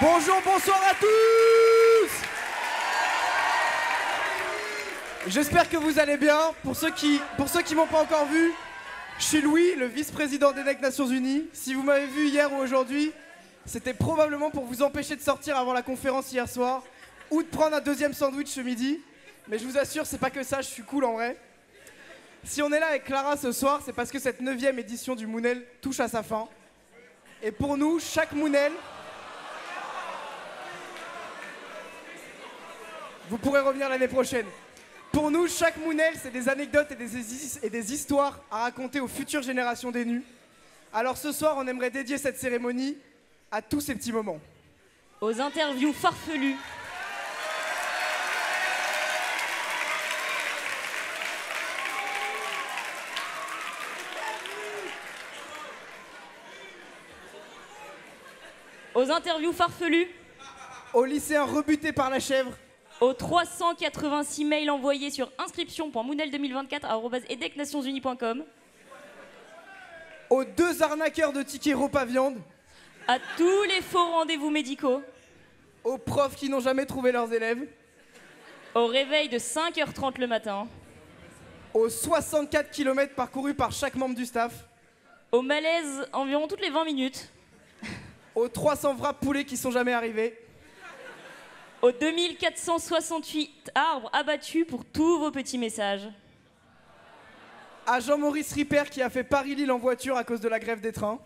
Bonjour, bonsoir à tous. J'espère que vous allez bien. Pour ceux qui m'ont pas encore vu, je suis Louis, le vice-président d'EDEC Nations Unies. Si vous m'avez vu hier ou aujourd'hui, c'était probablement pour vous empêcher de sortir avant la conférence hier soir ou de prendre un deuxième sandwich ce midi. Mais je vous assure, c'est pas que ça, je suis cool en vrai. Si on est là avec Clara ce soir, c'est parce que cette 9e édition du Moonel touche à sa fin. Et pour nous, chaque Moonel... Vous pourrez revenir l'année prochaine. Pour nous, chaque Moonel, c'est des anecdotes et des histoires à raconter aux futures générations des nus. Alors ce soir, on aimerait dédier cette cérémonie à tous ces petits moments. Aux interviews farfelues. Aux interviews farfelues. Aux lycéens rebutés par la chèvre. Aux 386 mails envoyés sur inscription.moonel2024@edecnationsunis.com. Aux 2 arnaqueurs de tickets repas viande. À tous les faux rendez-vous médicaux. Aux profs qui n'ont jamais trouvé leurs élèves. Au réveil de 5h30 le matin. Aux 64 km parcourus par chaque membre du staff. Au malaise environ toutes les 20 minutes. Aux 300 wraps poulets qui sont jamais arrivés. Aux 2468 arbres abattus pour tous vos petits messages. À Jean-Maurice Ripper qui a fait Paris-Lille en voiture à cause de la grève des trains.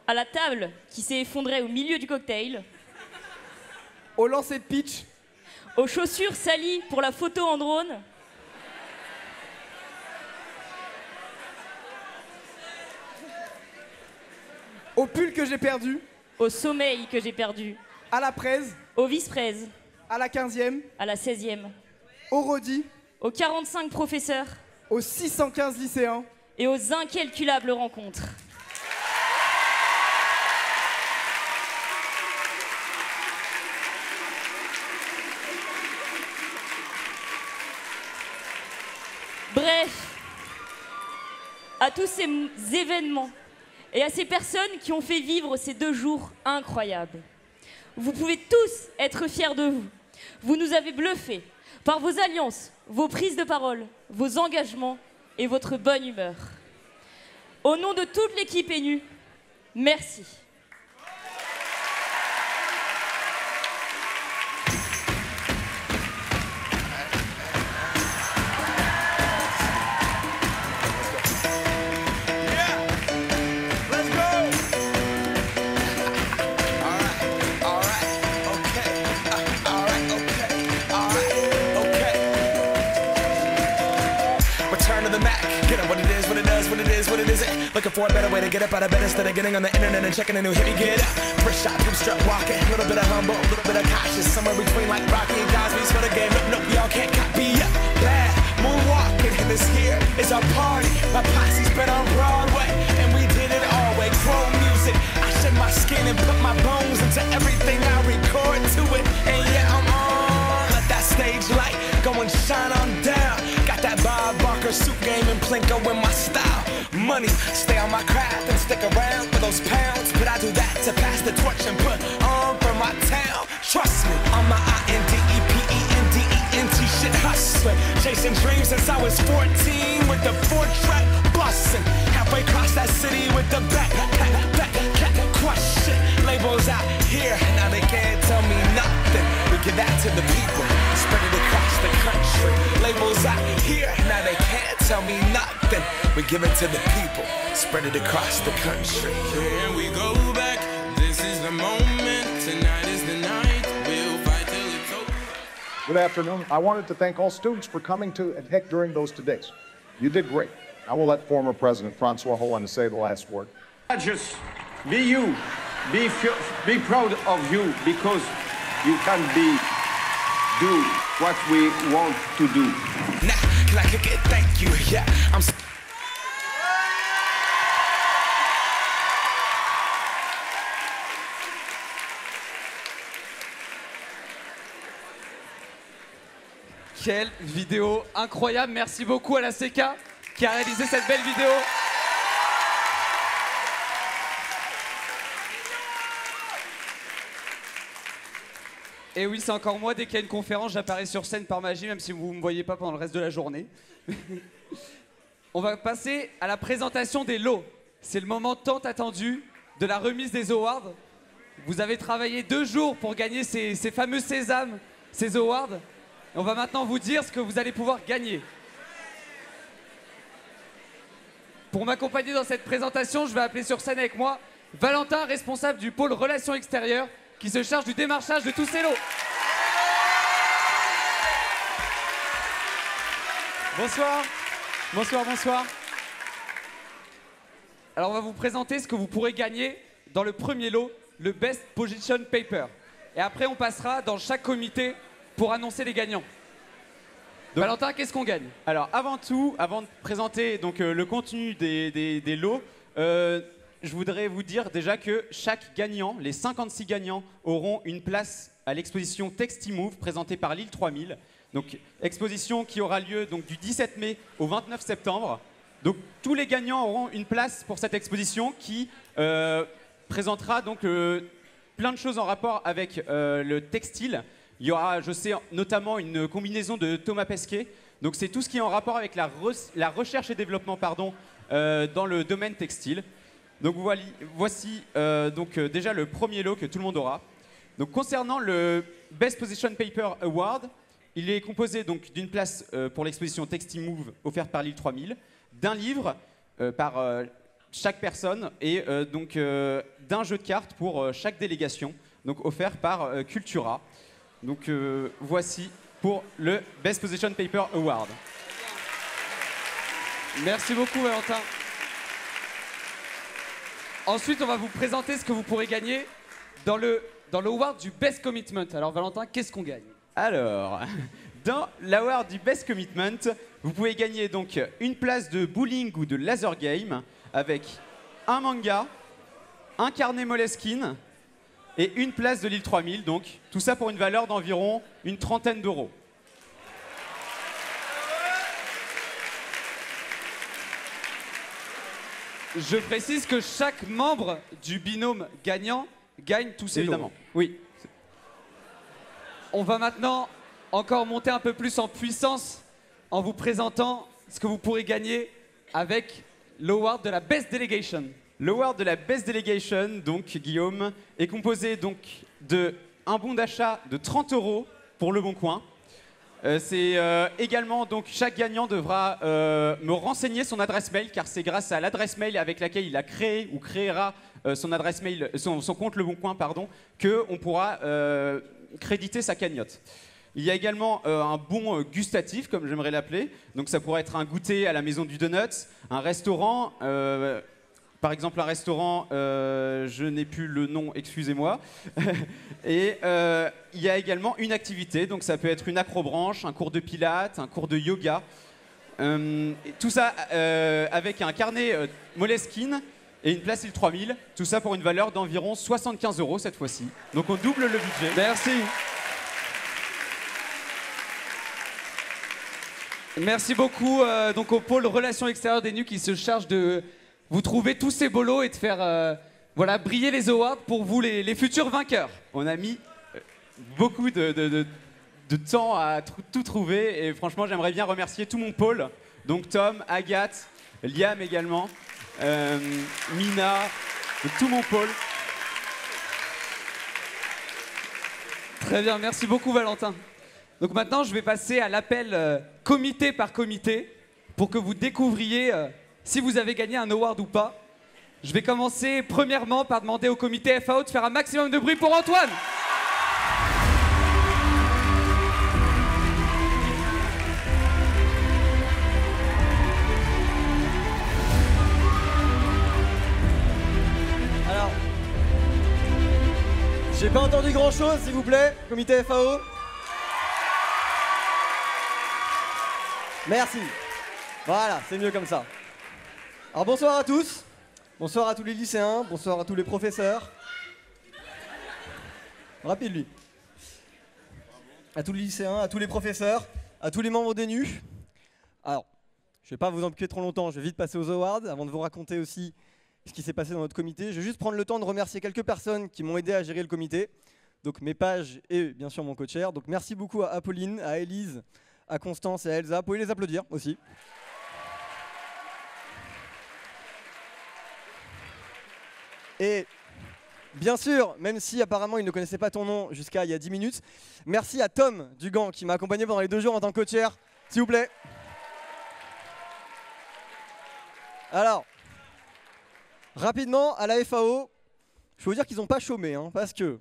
À la table qui s'est effondrée au milieu du cocktail. Au lancer de pitch. Aux chaussures salies pour la photo en drone. Au pull que j'ai perdu. Au sommeil que j'ai perdu. À la presse. Au vice-presse. À la 15e. À la 16e. Au Rodi. Aux 45 professeurs. Aux 615 lycéens. Et aux incalculables rencontres. Bref, à tous ces événements et à ces personnes qui ont fait vivre ces 2 jours incroyables. Vous pouvez tous être fiers de vous. Vous nous avez bluffés par vos alliances, vos prises de parole, vos engagements et votre bonne humeur. Au nom de toute l'équipe NU, merci. Looking for a better way to get up out of bed instead of getting on the internet and checking a new hit. Me get up, first shot, bootstrap walking, a little bit of humble, a little bit of cautious, somewhere between like Rocky and Cosby's for the game. Nope, y'all can't copy up. Bad moonwalking, and this here is our party. My posse's been on Broadway, and we did it all way. Grow music, I shed my skin and put my bones into everything I record to it. And yeah, I'm on. Let that stage light go and shine on down. Got that Bob Barker suit game and Plinko in my style. Money, stay on my craft and stick around for those pounds. But I do that to pass the torch and put on for my town. Trust me, on my INDEPENDENT shit hustling. Chasing dreams since I was 14 with the 4-track bustin'. Halfway across that city with the back question. Labels out here, now they can't tell me nothing. We give that to the people, spread it across the country. Labels out here, now they can't tell me nothing. We give it to the people, spread it across the country. Here we go back, this is the moment, tonight is the night, we'll fight till it's over. Good afternoon. I wanted to thank all students for coming to EDHEC during those 2 days. You did great. I will let former President Francois Hollande say the last word. Just be you, be proud of you, because you can do what we want to do. Nah, can I kick it? Thank you, yeah, I'm Quelle vidéo incroyable, merci beaucoup à la CK qui a réalisé cette belle vidéo. Et oui, c'est encore moi, dès qu'il y a une conférence, j'apparais sur scène par magie, même si vous ne me voyez pas pendant le reste de la journée. On va passer à la présentation des lots. C'est le moment tant attendu de la remise des awards. Vous avez travaillé 2 jours pour gagner ces fameux sésames, ces awards. Et on va maintenant vous dire ce que vous allez pouvoir gagner. Pour m'accompagner dans cette présentation, je vais appeler sur scène avec moi Valentin, responsable du pôle Relations Extérieures, qui se charge du démarchage de tous ces lots. Bonsoir. Bonsoir, bonsoir. Alors on va vous présenter ce que vous pourrez gagner dans le premier lot, le Best Position Paper. Et après on passera dans chaque comité pour annoncer les gagnants. Donc, Valentin, qu'est-ce qu'on gagne? Alors avant tout, avant de présenter donc, le contenu des lots, je voudrais vous dire déjà que chaque gagnant, les 56 gagnants, auront une place à l'exposition Textimove présentée par Lille 3000. Donc exposition qui aura lieu donc, du 17 mai au 29 septembre. Donc tous les gagnants auront une place pour cette exposition qui présentera donc plein de choses en rapport avec le textile. Il y aura, je sais, notamment une combinaison de Thomas Pesquet. Donc c'est tout ce qui est en rapport avec la recherche et développement dans le domaine textile. Donc voici donc, déjà le premier lot que tout le monde aura. Donc concernant le Best Position Paper Award, il est composé donc d'une place pour l'exposition Textimove offerte par Lille 3000, d'un livre par chaque personne et donc d'un jeu de cartes pour chaque délégation, donc offert par Cultura. Donc voici pour le Best Position Paper Award. Merci beaucoup Valentin. Ensuite, on va vous présenter ce que vous pourrez gagner dans l'award du Best Commitment. Alors Valentin, qu'est-ce qu'on gagne? Alors, dans l'award du Best Commitment, vous pouvez gagner donc une place de bowling ou de laser game avec un manga, un carnet Moleskine et une place de Lille 3000. Donc tout ça pour une valeur d'environ une trentaine d'euros. Je précise que chaque membre du binôme gagnant gagne tous ses Évidemment, lots. oui. On va maintenant encore monter un peu plus en puissance en vous présentant ce que vous pourrez gagner avec l'award de la Best Delegation. L'award de la Best Delegation, donc Guillaume, est composé donc de un bon d'achat de 30 € pour Le Bon Coin. C'est également, donc chaque gagnant devra me renseigner son adresse mail, car c'est grâce à l'adresse mail avec laquelle il a créé ou créera son adresse mail, son compte Le Bon Coin, pardon, qu'on pourra créditer sa cagnotte. Il y a également un bon gustatif, comme j'aimerais l'appeler. Donc ça pourrait être un goûter à la Maison du Donut, un restaurant, par exemple un restaurant, je n'ai plus le nom, excusez-moi. Et il y a également une activité, donc ça peut être une acrobranche, un cours de pilates, un cours de yoga. Et tout ça avec un carnet Moleskine et une place Lille 3000. Tout ça pour une valeur d'environ 75 € cette fois-ci. Donc on double le budget. Merci. Merci beaucoup donc au pôle Relations Extérieures des NUC qui se charge de vous trouver tous ces bolos et de faire voilà, briller les awards pour vous les futurs vainqueurs. On a mis beaucoup de temps à tout trouver et franchement j'aimerais bien remercier tout mon pôle. Donc Tom, Agathe, Liam également, Mina, tout mon pôle. Très bien, merci beaucoup Valentin. Donc maintenant je vais passer à l'appel comité par comité pour que vous découvriez si vous avez gagné un award ou pas. Je vais commencer premièrement par demander au comité FAO de faire un maximum de bruit pour Antoine. Alors, j'ai pas entendu grand chose, s'il vous plaît, comité FAO. Merci. Voilà, c'est mieux comme ça. Alors bonsoir à tous. Bonsoir à tous les lycéens, bonsoir à tous les professeurs. Rapide lui. À tous les lycéens, à tous les professeurs, à tous les membres des NU. Alors, je vais pas vous empiéter trop longtemps, je vais vite passer aux awards avant de vous raconter aussi ce qui s'est passé dans notre comité. Je vais juste prendre le temps de remercier quelques personnes qui m'ont aidé à gérer le comité. donc mes pages et bien sûr mon co-chair. Donc merci beaucoup à Apolline, à Élise, à Constance et à Elsa. Vous pouvez les applaudir aussi. Et bien sûr, même si apparemment il ne connaissait pas ton nom jusqu'à il y a 10 minutes, merci à Tom Dugan qui m'a accompagné pendant les 2 jours en tant que co-chair. S'il vous plaît. Alors, rapidement, à la FAO, je peux vous dire qu'ils n'ont pas chômé, hein, parce que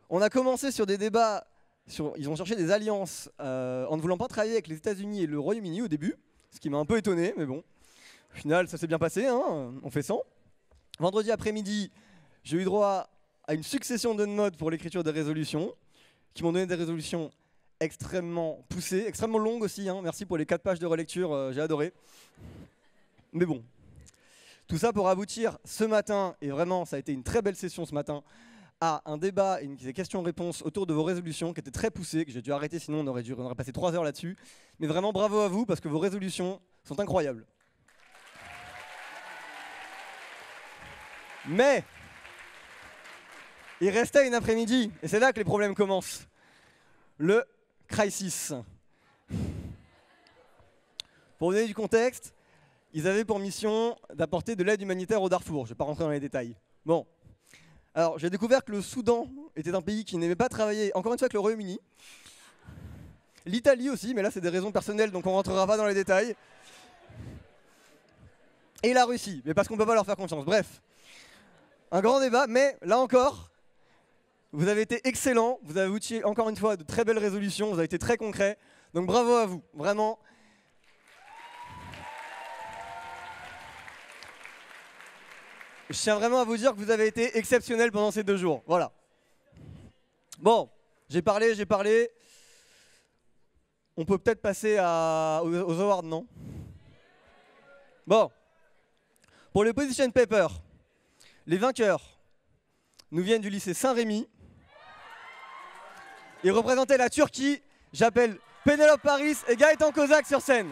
on a commencé sur des débats, ils ont cherché des alliances en ne voulant pas travailler avec les États-Unis et le Royaume-Uni au début, ce qui m'a un peu étonné, mais bon, au final ça s'est bien passé, hein, on fait 100. Vendredi après-midi, j'ai eu droit à une succession de notes pour l'écriture des résolutions, qui m'ont donné des résolutions extrêmement poussées, extrêmement longues aussi, hein. Merci pour les 4 pages de relecture, j'ai adoré. Mais bon, tout ça pour aboutir ce matin, et vraiment ça a été une très belle session ce matin, à un débat et des questions-réponses autour de vos résolutions qui étaient très poussées, que j'ai dû arrêter sinon on aurait passé 3 heures là-dessus. Mais vraiment bravo à vous parce que vos résolutions sont incroyables. Mais il restait une après-midi, et c'est là que les problèmes commencent. Le crisis. Pour vous donner du contexte, ils avaient pour mission d'apporter de l'aide humanitaire au Darfour. Je ne vais pas rentrer dans les détails. Bon. Alors, j'ai découvert que le Soudan était un pays qui n'aimait pas travailler, encore une fois, avec le Royaume-Uni. L'Italie aussi, mais là, c'est des raisons personnelles, donc on ne rentrera pas dans les détails. Et la Russie, mais parce qu'on ne peut pas leur faire confiance. Bref. Un grand débat, mais là encore, vous avez été excellents, vous avez outil encore une fois de très belles résolutions, vous avez été très concrets, donc bravo à vous, vraiment. Je tiens vraiment à vous dire que vous avez été exceptionnels pendant ces 2 jours, voilà. Bon, j'ai parlé, on peut peut-être passer aux awards, non? Bon, pour le position paper, les vainqueurs nous viennent du lycée Saint-Rémy. Ils représentaient la Turquie. J'appelle Pénélope Paris et Gaëtan Kozak sur scène.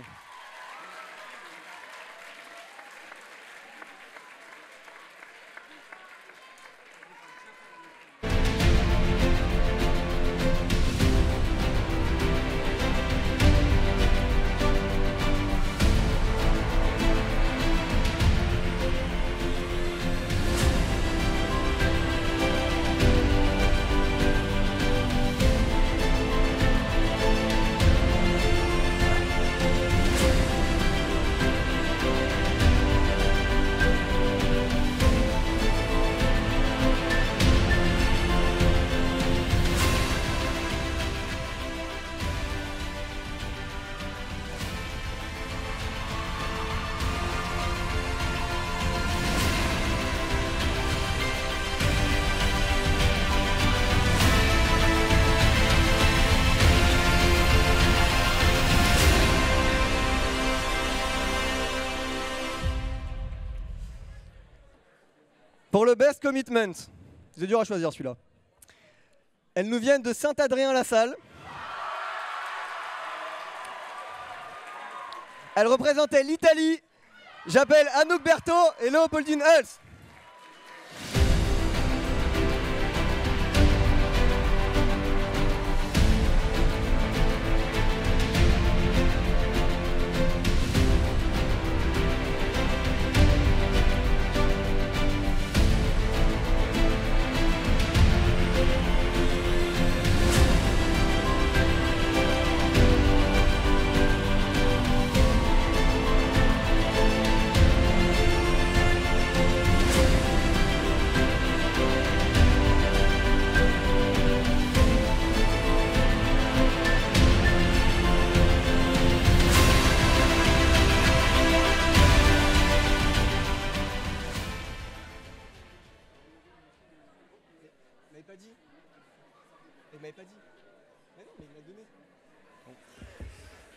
Pour le Best Commitment, c'est dur à choisir celui-là. Elles nous viennent de Saint-Adrien-la-Salle. Elles représentaient l'Italie. J'appelle Anouk Berthaud et Léopoldine Hulse.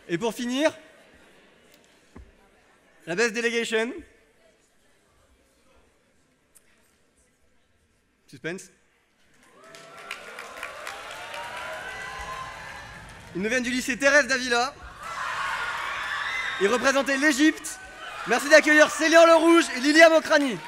Et pour finir, la Best Delegation. Suspense. Ils nous viennent du lycée Thérèse d'Avila. Ils représentaient l'Égypte. Merci d'accueillir Célian Le Rouge et Lilia Mokrani.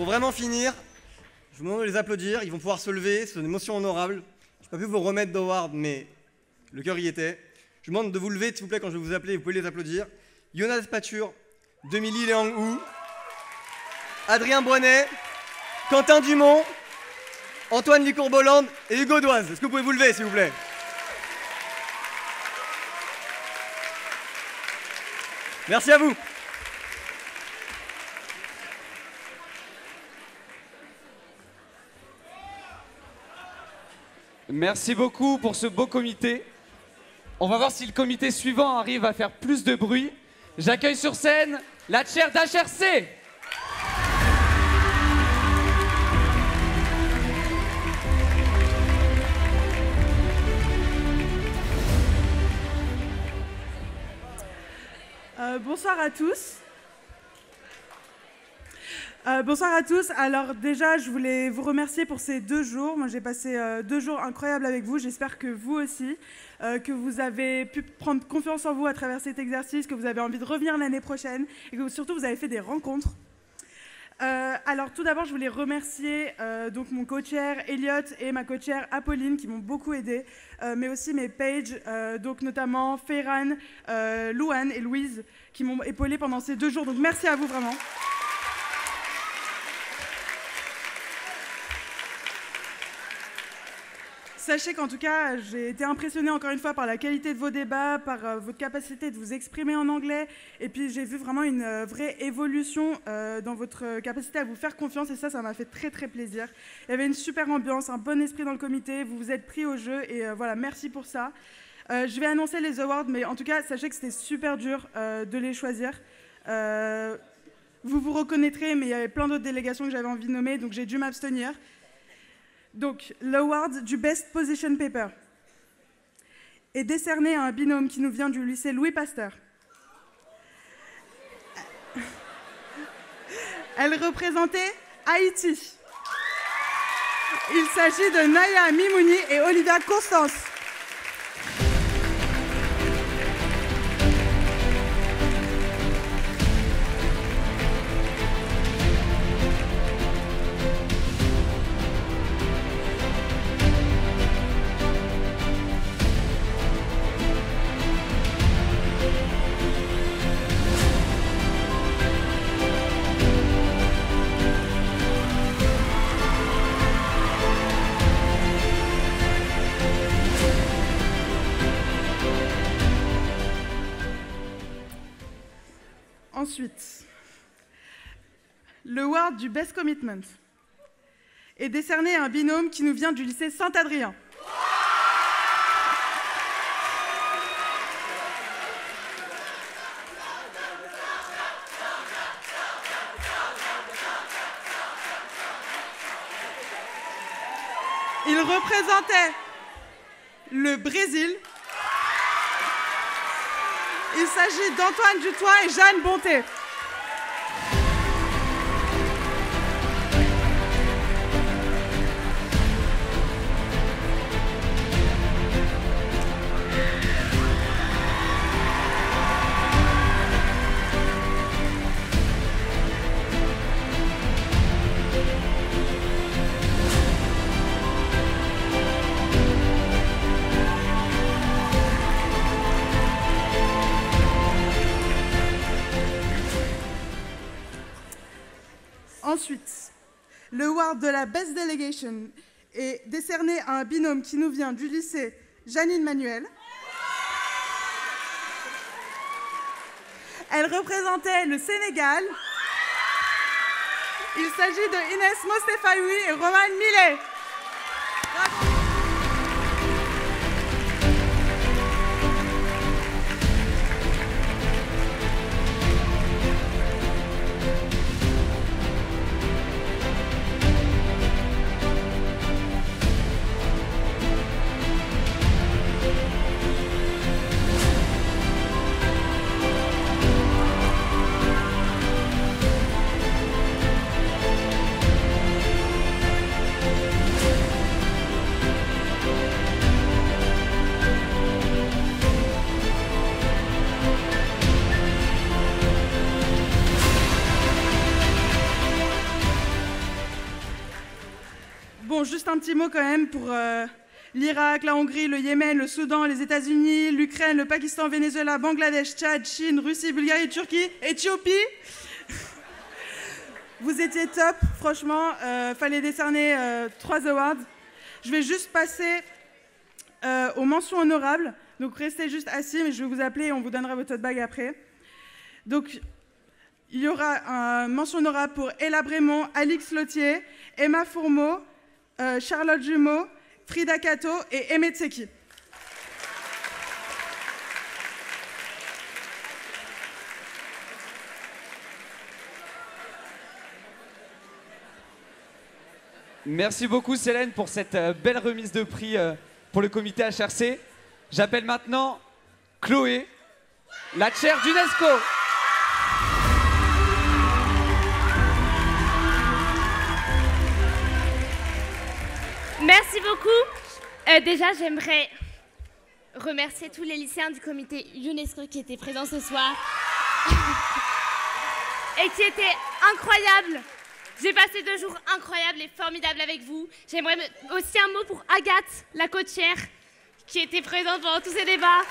vraiment finir. Je vous demande de les applaudir. Ils vont pouvoir se lever. C'est une émotion honorable. Je n'ai pas pu vous remettre d'award, mais le cœur y était. Je vous demande de vous lever, s'il vous plaît, quand je vais vous appeler. Vous pouvez les applaudir. Jonas Pature, Demily Leang-Hu, Adrien Brunet, Quentin Dumont, Antoine Licourbolande et Hugo Doise. Est-ce que vous pouvez vous lever, s'il vous plaît? Merci à vous. Merci beaucoup pour ce beau comité. On va voir si le comité suivant arrive à faire plus de bruit. J'accueille sur scène la chaire d'HRC. Bonsoir à tous. Bonsoir à tous. Alors déjà, je voulais vous remercier pour ces 2 jours. Moi, j'ai passé 2 jours incroyables avec vous. J'espère que vous aussi, que vous avez pu prendre confiance en vous à travers cet exercice, que vous avez envie de revenir l'année prochaine et que surtout, vous avez fait des rencontres. Alors tout d'abord, je voulais remercier donc mon co-chair Elliot et ma co-chair Apolline qui m'ont beaucoup aidé, mais aussi mes pages, donc notamment Ferran, Louane et Louise qui m'ont épaulé pendant ces 2 jours. Donc merci à vous vraiment. Sachez qu'en tout cas, j'ai été impressionnée encore une fois par la qualité de vos débats, par votre capacité de vous exprimer en anglais. Et puis j'ai vu vraiment une vraie évolution dans votre capacité à vous faire confiance. Et ça m'a fait très très plaisir. Il y avait une super ambiance, un bon esprit dans le comité. Vous vous êtes pris au jeu et voilà, merci pour ça. Je vais annoncer les awards, mais en tout cas, sachez que c'était super dur de les choisir. Vous vous reconnaîtrez, mais il y avait plein d'autres délégations que j'avais envie de nommer, donc j'ai dû m'abstenir. Donc, l'award du Best Position Paper est décerné à un binôme qui nous vient du lycée Louis Pasteur. Elle représentait Haïti. Il s'agit de Naya Mimouni et Olivia Constance. Ensuite, le award du Best Commitment est décerné à un binôme qui nous vient du lycée Saint-Adrien. Il représentait le Brésil. Il s'agit d'Antoine Dutoit et Jeanne Bonté. Ensuite, le award de la Best Delegation est décerné à un binôme qui nous vient du lycée Janine Manuel. Elle représentait le Sénégal. Il s'agit de Inès Mostefaoui et Roman Millet. Bravo. Bon, juste un petit mot quand même pour l'Irak, la Hongrie, le Yémen, le Soudan, les États-Unis, l'Ukraine, le Pakistan, Venezuela, Bangladesh, Tchad, Chine, Russie, Bulgarie, Turquie, Éthiopie. Vous étiez top, franchement, fallait décerner 3 awards. Je vais juste passer aux mentions honorables. Donc restez juste assis, mais je vais vous appeler et on vous donnera votre tote bag après. Donc il y aura une mention honorable pour Ella Brémond, Alix Lotier, Emma Fourmeau, Charlotte Jumeau, Frida Kato et Aimé Tseki. Merci beaucoup Célène pour cette belle remise de prix pour le comité HRC. J'appelle maintenant Chloé, la chaire d'UNESCO. Merci beaucoup. Déjà, j'aimerais remercier tous les lycéens du comité UNESCO qui étaient présents ce soir et qui étaient incroyables. J'ai passé 2 jours incroyables et formidables avec vous. J'aimerais aussi un mot pour Agathe, la coachère, qui était présente pendant tous ces débats.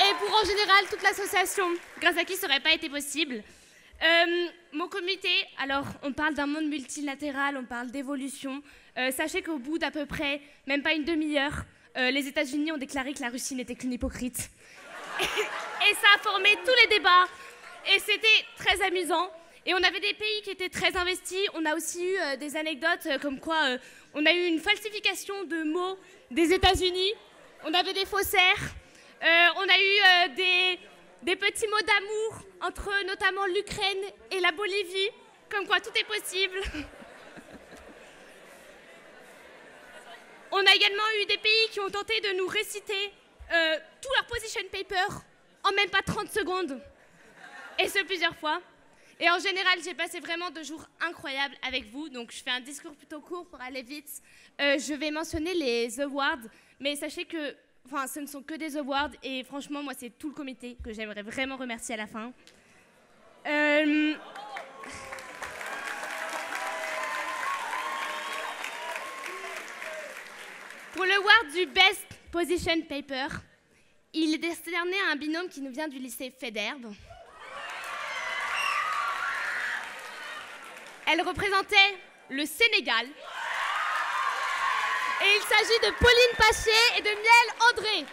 Et pour en général toute l'association, grâce à qui ça n'aurait pas été possible. Mon comité, alors on parle d'un monde multilatéral, on parle d'évolution. Sachez qu'au bout d'à peu près, même pas une demi-heure, les États-Unis ont déclaré que la Russie n'était qu'une hypocrite. Et ça a formé tous les débats. Et c'était très amusant. Et on avait des pays qui étaient très investis. On a aussi eu des anecdotes comme quoi on a eu une falsification de mots des États-Unis. On avait des faussaires. On a eu des petits mots d'amour entre notamment l'Ukraine et la Bolivie. Comme quoi tout est possible. On a également eu des pays qui ont tenté de nous réciter tout leur position paper en même pas 30 secondes. Et ce plusieurs fois. Et en général, j'ai passé vraiment 2 jours incroyables avec vous. Donc, je fais un discours plutôt court pour aller vite. Je vais mentionner les awards. Mais sachez que ce ne sont que des awards. Et franchement, moi, c'est tout le comité que j'aimerais vraiment remercier à la fin. Pour l'award du Best Position Paper, il est décerné à un binôme qui nous vient du lycée Federbe. Elle représentait le Sénégal. Et il s'agit de Pauline Paché et de Miel André.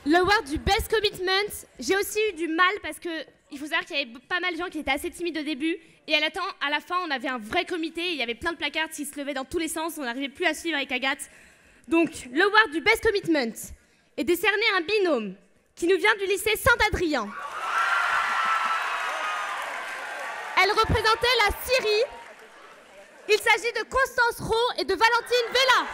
L'award du Best Commitment, j'ai aussi eu du mal parce que il faut savoir qu'il y avait pas mal de gens qui étaient assez timides au début et à la fin on avait un vrai comité, il y avait plein de placards qui se levaient dans tous les sens, on n'arrivait plus à suivre avec Agathe. Donc l'award du Best Commitment est décerné à un binôme qui nous vient du lycée Saint-Adrien. Elle représentait la Syrie. Il s'agit de Constance Rowe et de Valentine Vella.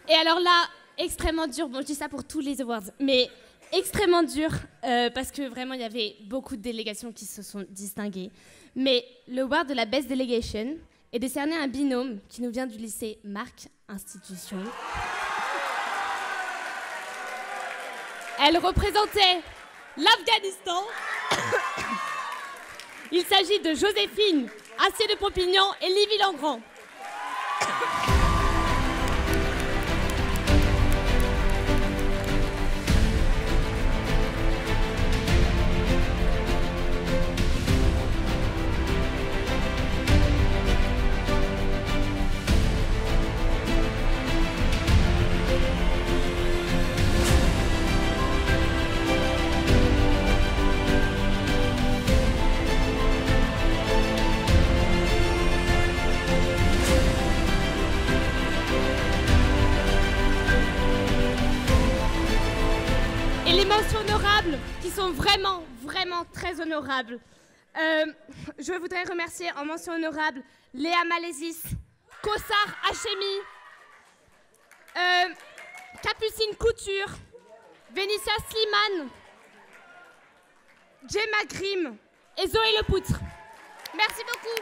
Et alors là, extrêmement dur, bon je dis ça pour tous les awards, mais extrêmement dur parce que vraiment il y avait beaucoup de délégations qui se sont distinguées. Mais l'award de la Best Delegation est décerné à un binôme qui nous vient du lycée Marc Institution. Elle représentait l'Afghanistan. Il s'agit de Joséphine Assier de Pompignan et Livy Langrand. Et les mentions honorables, qui sont vraiment, vraiment très honorables. Je voudrais remercier en mention honorable Léa Malésis, Kossar Hachemi, Capucine Couture, Vénitia Slimane, Gemma Grimm et Zoé Lepoutre. Merci beaucoup.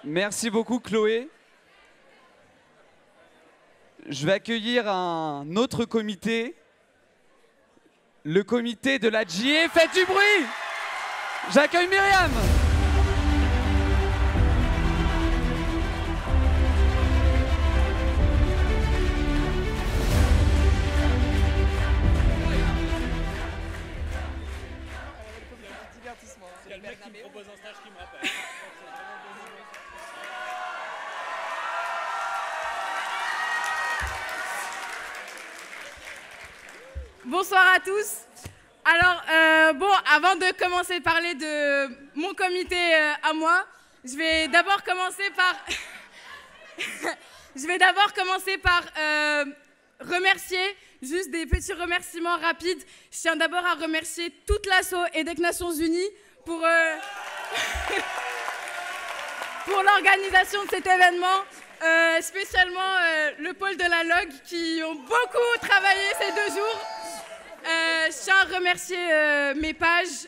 Merci beaucoup Chloé. Je vais accueillir un autre comité, le comité de la GIE. Faites du bruit. J'accueille Myriam. Bonsoir à tous. Alors, avant de commencer à parler de mon comité à moi, je vais d'abord commencer par remercier, juste des petits remerciements rapides. Je tiens d'abord à remercier toute l'asso EDEC Nations Unies pour l'organisation de cet événement. Spécialement le pôle de la LOG qui ont beaucoup travaillé ces 2 jours. Je tiens à remercier mes pages,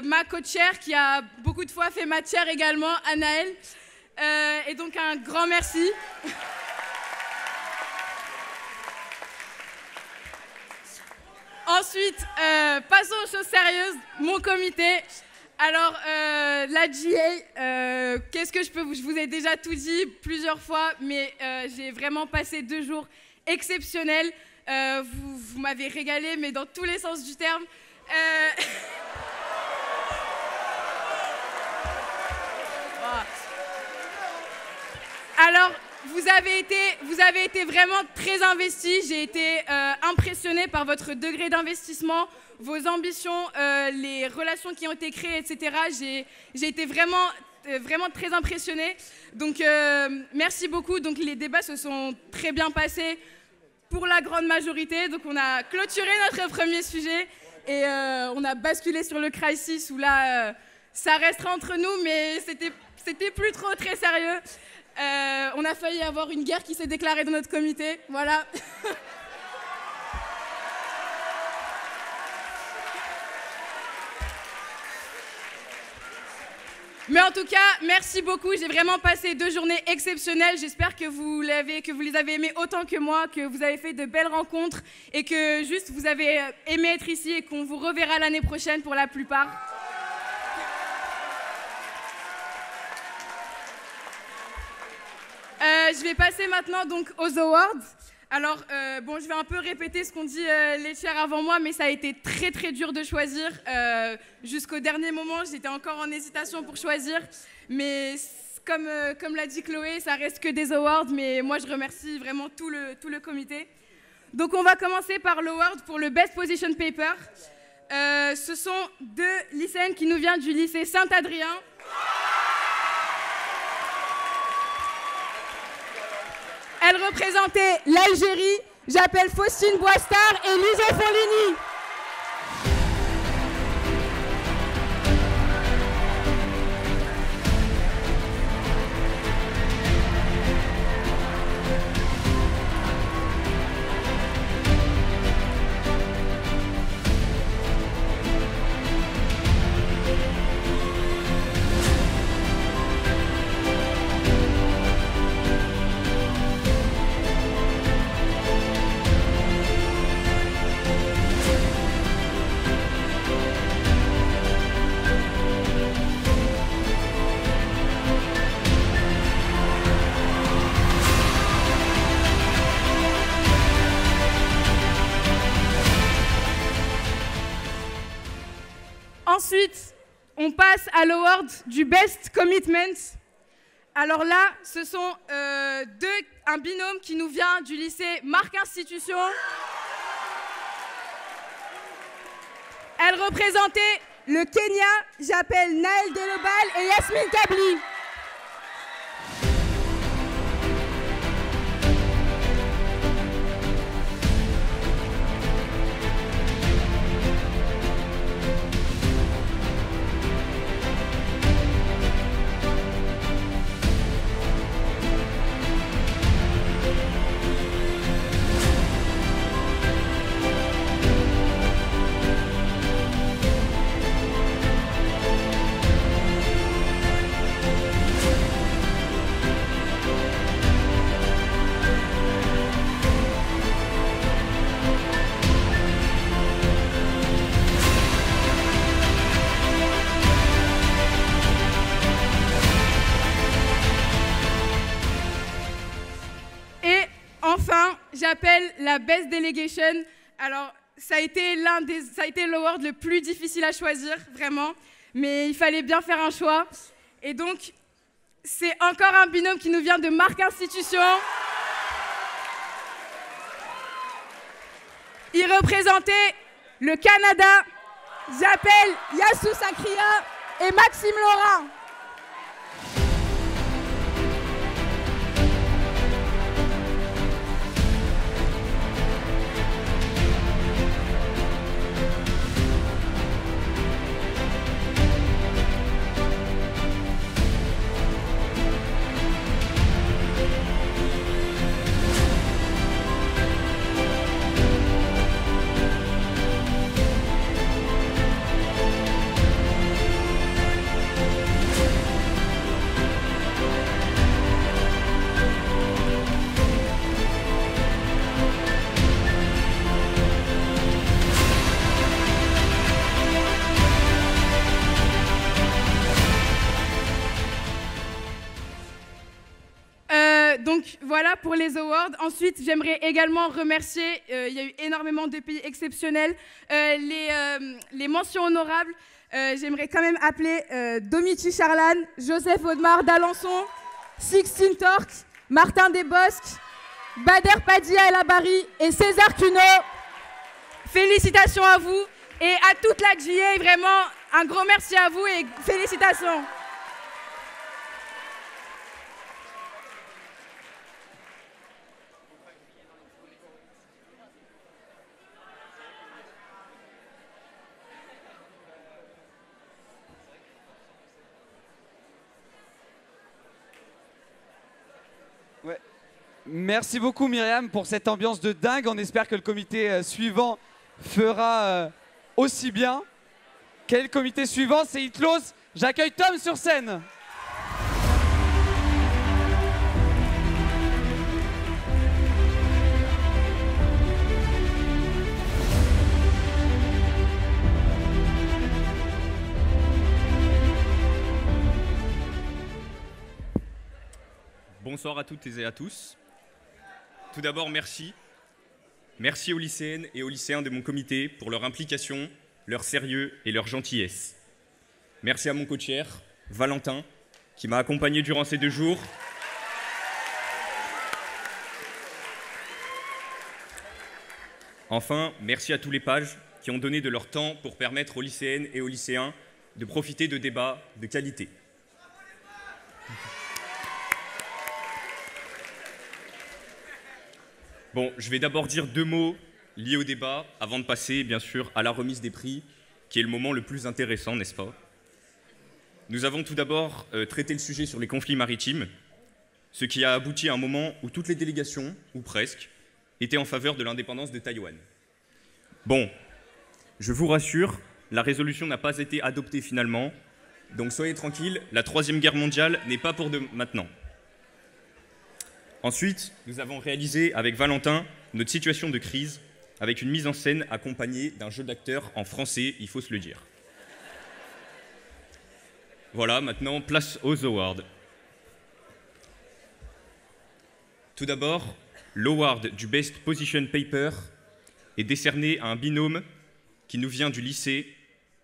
ma coachère qui a beaucoup de fois fait ma chair également, Anaëlle. Et donc un grand merci. Ensuite, passons aux choses sérieuses. Mon comité. Alors, la GA, qu'est-ce que je vous ai déjà tout dit plusieurs fois, mais j'ai vraiment passé 2 jours exceptionnels. Vous m'avez régalé, mais dans tous les sens du terme. Alors, vous avez été vraiment très investis. J'ai été impressionnée par votre degré d'investissement, vos ambitions, les relations qui ont été créées, etc. J'ai été vraiment très impressionnée. Donc, merci beaucoup. Donc, les débats se sont très bien passés pour la grande majorité. Donc, on a clôturé notre premier sujet et on a basculé sur le crisis où là, ça restera entre nous, mais c'était plus trop très sérieux. On a failli avoir une guerre qui s'est déclarée dans notre comité. Voilà. Mais en tout cas, merci beaucoup. J'ai vraiment passé 2 journées exceptionnelles. J'espère que vous les avez aimées autant que moi, que vous avez fait de belles rencontres et que juste vous avez aimé être ici et qu'on vous reverra l'année prochaine pour la plupart. Je vais passer maintenant donc aux awards. Alors, je vais un peu répéter ce qu'ont dit les chairs avant moi, mais ça a été très très dur de choisir. Jusqu'au dernier moment, j'étais encore en hésitation pour choisir. Mais comme l'a dit Chloé, ça reste que des awards, mais moi je remercie vraiment tout le comité. Donc on va commencer par l'award pour le Best Position Paper. Ce sont 2 lycéennes qui nous viennent du lycée Saint-Adrien. Elles représentaient l'Algérie. J'appelle Faustine Boistard et Lisa Follini. on passe à l'award du Best Commitment. Alors là, ce sont un binôme qui nous vient du lycée Marc Institution. Elle représentait le Kenya. J'appelle Naël Delobal et Yasmine Kabli. Enfin, j'appelle la Best Delegation. Alors, ça a été l'award le plus difficile à choisir, vraiment. Mais il fallait bien faire un choix. Et donc, c'est encore un binôme qui nous vient de Marc Institution. Il représentait le Canada. J'appelle Yassou Sakria et Maxime Laurent. Donc voilà pour les awards. Ensuite, j'aimerais également remercier, il y a eu énormément de pays exceptionnels, les mentions honorables. J'aimerais quand même appeler Domichi Charlan, Joseph Audemars d'Alençon, Sixtine Torque, Martin Desbosques, Bader Padilla El Abari et César Cuno. Félicitations à vous et à toute la GA, vraiment un gros merci à vous et félicitations. Merci beaucoup Myriam pour cette ambiance de dingue. On espère que le comité suivant fera aussi bien. Quel comité suivant? C'est Hitlos. J'accueille Tom sur scène. Bonsoir à toutes et à tous. Tout d'abord, merci. Merci aux lycéennes et aux lycéens de mon comité pour leur implication, leur sérieux et leur gentillesse. Merci à mon coach, Valentin, qui m'a accompagné durant ces 2 jours. Enfin, merci à tous les pages qui ont donné de leur temps pour permettre aux lycéennes et aux lycéens de profiter de débats de qualité. Bon, je vais d'abord dire 2 mots liés au débat avant de passer, bien sûr, à la remise des prix, qui est le moment le plus intéressant, n'est-ce pas? Nous avons tout d'abord traité le sujet sur les conflits maritimes, ce qui a abouti à un moment où toutes les délégations, ou presque, étaient en faveur de l'indépendance de Taïwan. Bon, je vous rassure, la résolution n'a pas été adoptée finalement, donc soyez tranquilles, la 3e guerre mondiale n'est pas pour maintenant. Ensuite, nous avons réalisé avec Valentin notre situation de crise avec une mise en scène accompagnée d'un jeu d'acteurs en français, il faut se le dire. Voilà, maintenant, place aux awards. Tout d'abord, l'award du Best Position Paper est décerné à un binôme qui nous vient du lycée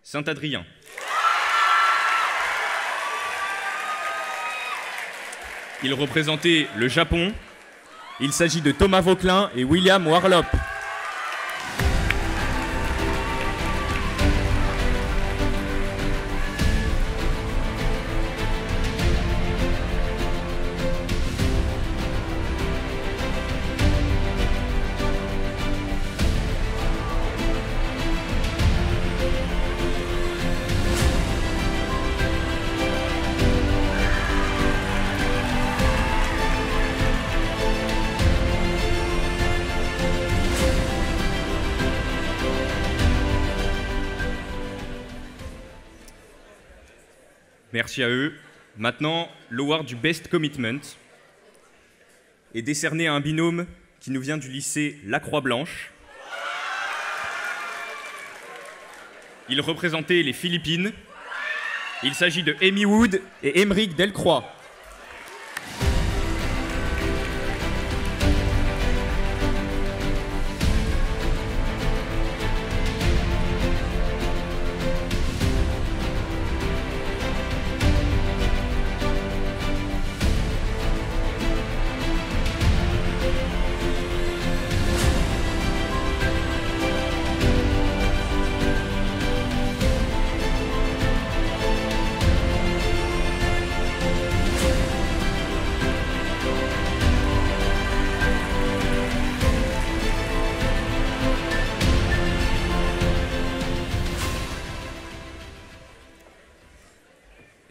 Saint-Adrien. il représentait le Japon. Il s'agit de Thomas Vauquelin et William Warlop. Merci à eux. Maintenant, l'award du Best Commitment est décerné à un binôme qui nous vient du lycée La Croix-Blanche. Il représentait les Philippines. Il s'agit de Amy Wood et Émeric Delcroix.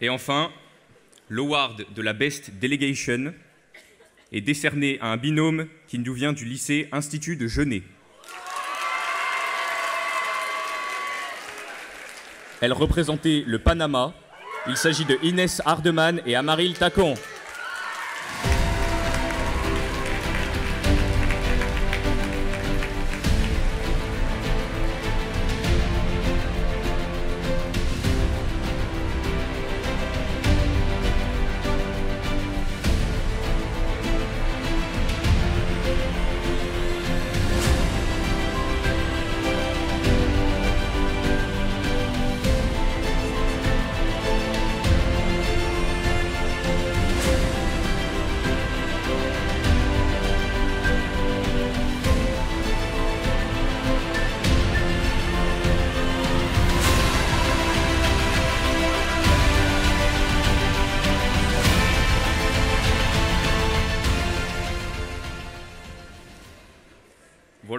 Et enfin, l'award de la Best Delegation est décerné à un binôme qui nous vient du lycée Institut de Genève. Elle représentait le Panama. Il s'agit de Inès Hardeman et Amaril Tacon.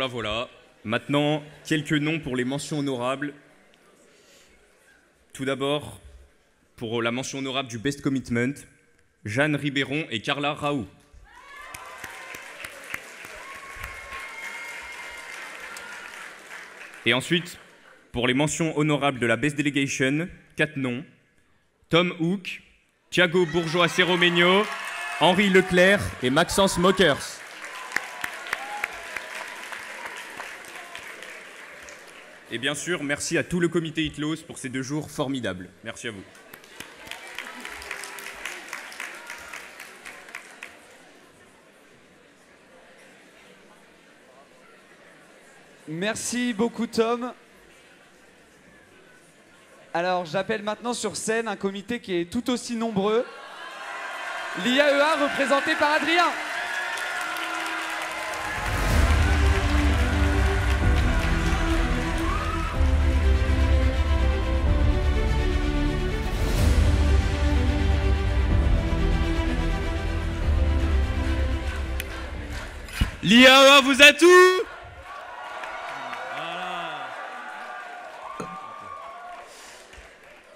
Voilà. Maintenant, quelques noms pour les mentions honorables. Tout d'abord, pour la mention honorable du Best Commitment, Jeanne Ribéron et Carla Raoult. Et ensuite, pour les mentions honorables de la Best Delegation, 4 noms. Tom Hook, Thiago Bourgeois-Cerromegno, Henri Leclerc et Maxence Mokers. Et bien sûr, merci à tout le comité Hitlos pour ces 2 jours formidables. Merci à vous. Merci beaucoup Tom. Alors j'appelle maintenant sur scène un comité qui est tout aussi nombreux. L'IAEA représenté par Adrien. L'IAEA vous a tout.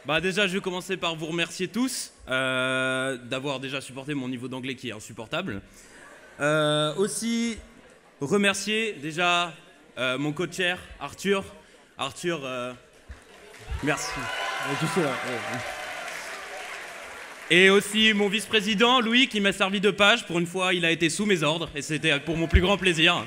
Bah déjà, je vais commencer par vous remercier tous d'avoir déjà supporté mon niveau d'anglais qui est insupportable. Aussi, remercier déjà mon coach Arthur. Arthur, merci. Et aussi mon vice-président Louis qui m'a servi de page. Pour une fois, il a été sous mes ordres et c'était pour mon plus grand plaisir.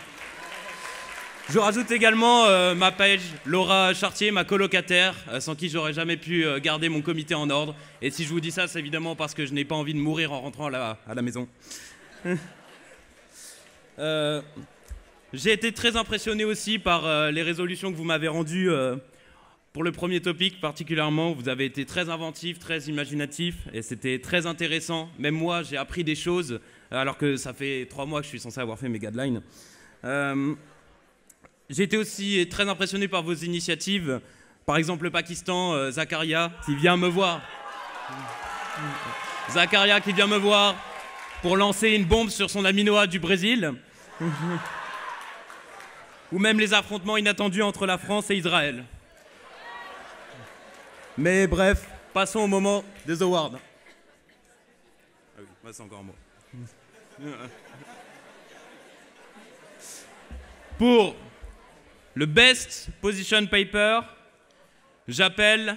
Je rajoute également ma page Laura Chartier, ma colocataire, sans qui j'aurais jamais pu garder mon comité en ordre. Et si je vous dis ça, c'est évidemment parce que je n'ai pas envie de mourir en rentrant à la maison. J'ai été très impressionné aussi par les résolutions que vous m'avez rendues Pour le premier topic particulièrement, vous avez été très inventif, très imaginatif et c'était très intéressant. Même moi, j'ai appris des choses alors que ça fait 3 mois que je suis censé avoir fait mes guidelines. J'ai été aussi très impressionné par vos initiatives. Par exemple, le Pakistan, Zakaria, qui vient me voir. Zakaria qui vient me voir pour lancer une bombe sur son aminoa du Brésil. Ou même les affrontements inattendus entre la France et Israël. Mais bref, passons au moment des awards. Ah oui, moi c'est encore moi. Pour le Best Position Paper, j'appelle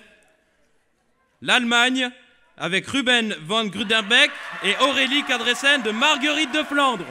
l'Allemagne avec Ruben van Grudenbeck et Aurélie Cadressen de Marguerite de Flandre.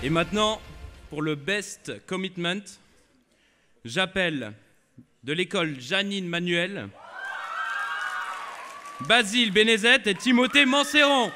Et maintenant, pour le Best Commitment, j'appelle de l'école Janine Manuel, Basile Bénézet et Timothée Manceron.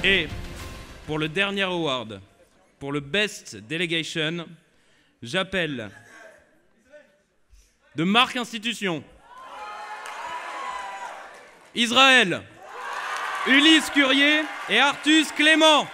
Et pour le dernier award, pour le Best Delegation, j'appelle de Marc Institution, Israël, Ulysse Curier et Artus Clément.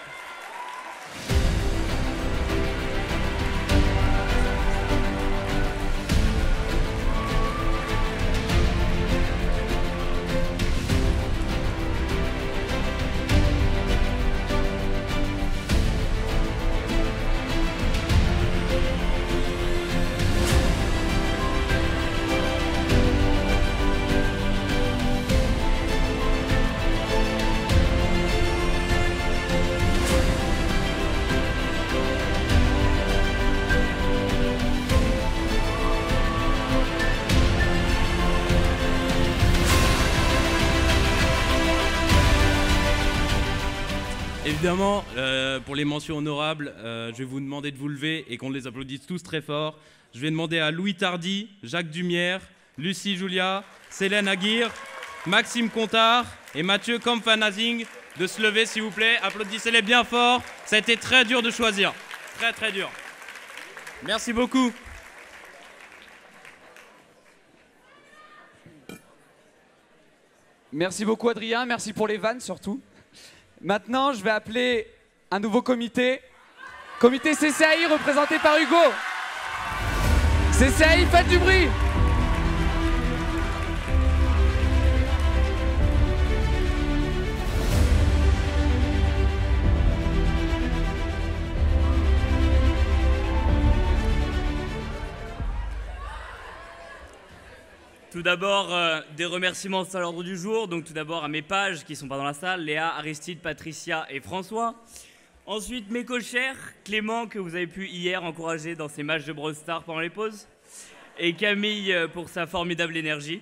Évidemment, pour les mentions honorables, je vais vous demander de vous lever et qu'on les applaudisse tous très fort. Je vais demander à Louis Tardy, Jacques Dumière, Lucie Julia, Célène Aguirre, Maxime Contard et Mathieu Kampfanazing de se lever s'il vous plaît. Applaudissez-les bien fort. Ça a été très dur de choisir. Très très dur. Merci beaucoup. Merci beaucoup Adrien, merci pour les vannes surtout. Maintenant, je vais appeler un nouveau comité. Comité CCAI représenté par Hugo. CCAI, faites du bruit. Tout d'abord, des remerciements à l'ordre du jour. Donc tout d'abord à mes pages qui sont pas dans la salle, Léa, Aristide, Patricia et François. Ensuite mes cochères, Clément que vous avez pu hier encourager dans ses matchs de Brawl Stars pendant les pauses. Et Camille pour sa formidable énergie.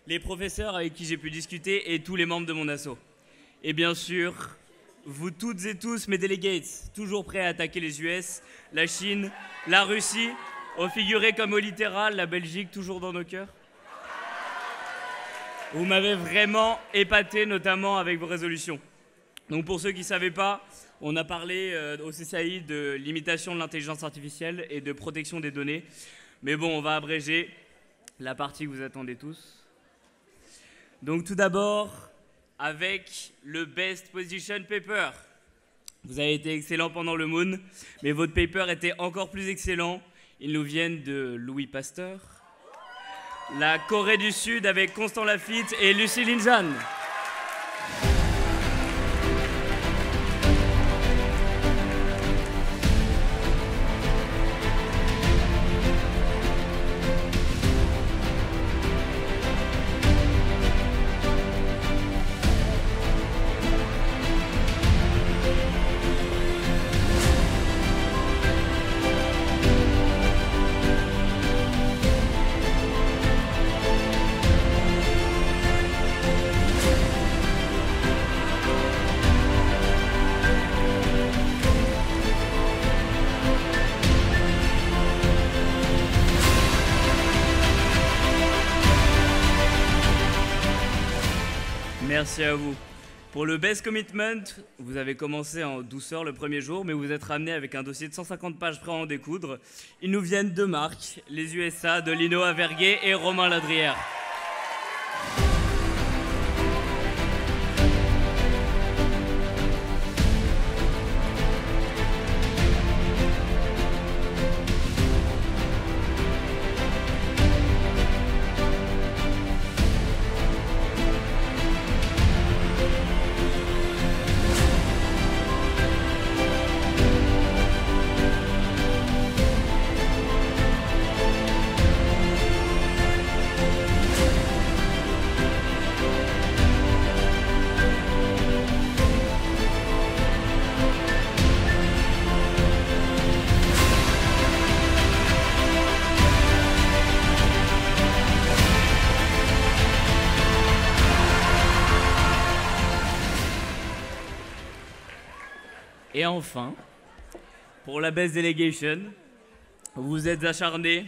Les professeurs avec qui j'ai pu discuter et tous les membres de mon asso. Et bien sûr, vous toutes et tous, mes delegates, toujours prêts à attaquer les US, la Chine, la Russie, au figuré comme au littéral, la Belgique toujours dans nos cœurs. Vous m'avez vraiment épaté, notamment avec vos résolutions. Donc pour ceux qui ne savaient pas, on a parlé au CCI de limitation de l'intelligence artificielle et de protection des données. Mais bon, on va abréger la partie que vous attendez tous. Donc tout d'abord, avec le Best Position Paper. Vous avez été excellent pendant le Moon, mais votre paper était encore plus excellent. Ils nous viennent de Louis Pasteur, la Corée du Sud avec Constant Lafitte et Lucie Linjan. Merci à vous. Pour le Best Commitment, vous avez commencé en douceur le premier jour, mais vous êtes ramené avec un dossier de 150 pages prêt à en découdre. Ils nous viennent de marques, les USA, de Lino Averguet et Romain Ladrière. Et enfin, pour la Best Delegation, vous êtes acharnés,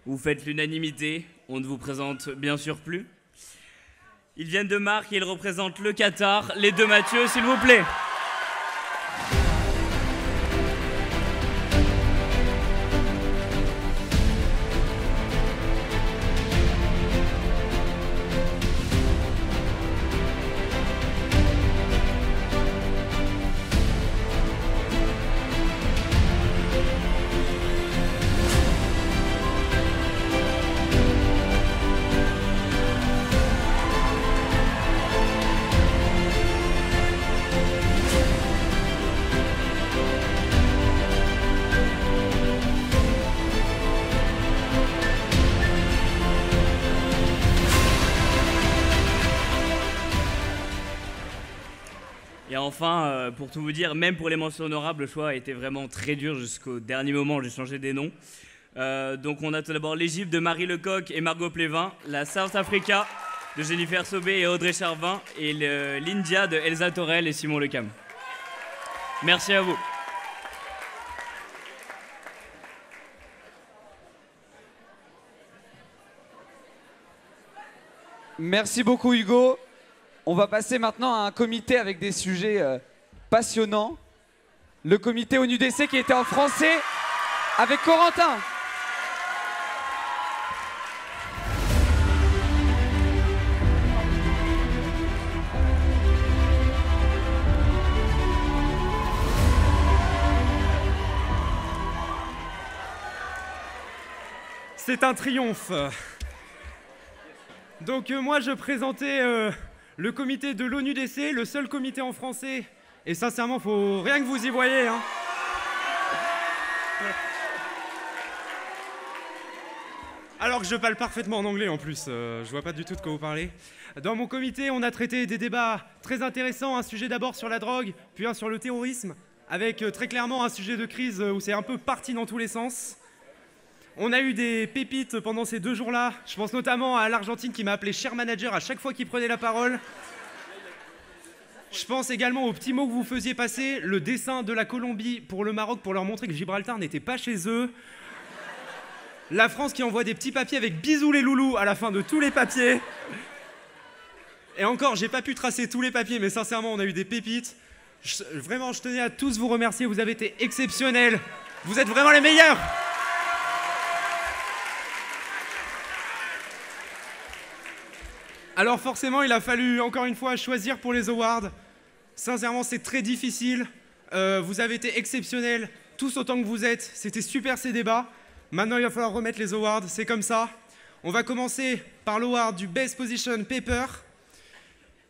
vous faites l'unanimité, on ne vous présente bien sûr plus. Ils viennent de Marc et ils représentent le Qatar, les deux Mathieu, s'il vous plaît. Et enfin, pour tout vous dire, même pour les mentions honorables, le choix a été vraiment très dur jusqu'au dernier moment, j'ai changé des noms. Donc on a tout d'abord l'Égypte de Marie Lecoq et Margot Plévin, la South Africa de Jennifer Sobé et Audrey Charvin, et l'India de Elsa Torel et Simon Lecam. Merci à vous. Merci beaucoup Hugo. On va passer maintenant à un comité avec des sujets passionnants. Le comité ONUDC qui était en français avec Corentin. C'est un triomphe. Donc moi je présentais le comité de l'ONUDC, le seul comité en français. Et sincèrement, faut rien que vous y voyez. Hein. Alors que je parle parfaitement en anglais en plus, je vois pas du tout de quoi vous parlez. Dans mon comité, on a traité des débats très intéressants. Un sujet d'abord sur la drogue, puis un sur le terrorisme, avec très clairement un sujet de crise où c'est un peu parti dans tous les sens. On a eu des pépites pendant ces 2 jours-là. Je pense notamment à l'Argentine qui m'a appelé cher manager à chaque fois qu'il prenait la parole. Je pense également aux petits mots que vous faisiez passer, le dessin de la Colombie pour le Maroc pour leur montrer que Gibraltar n'était pas chez eux. La France qui envoie des petits papiers avec bisous les loulous à la fin de tous les papiers. Et encore, j'ai pas pu tracer tous les papiers, mais sincèrement, on a eu des pépites. Vraiment, je tenais à tous vous remercier, vous avez été exceptionnels. Vous êtes vraiment les meilleurs. Alors forcément, il a fallu encore une fois choisir pour les awards. Sincèrement, c'est très difficile. Vous avez été exceptionnels, tous autant que vous êtes. C'était super ces débats. Maintenant, il va falloir remettre les awards, c'est comme ça. On va commencer par l'award du Best Position Paper.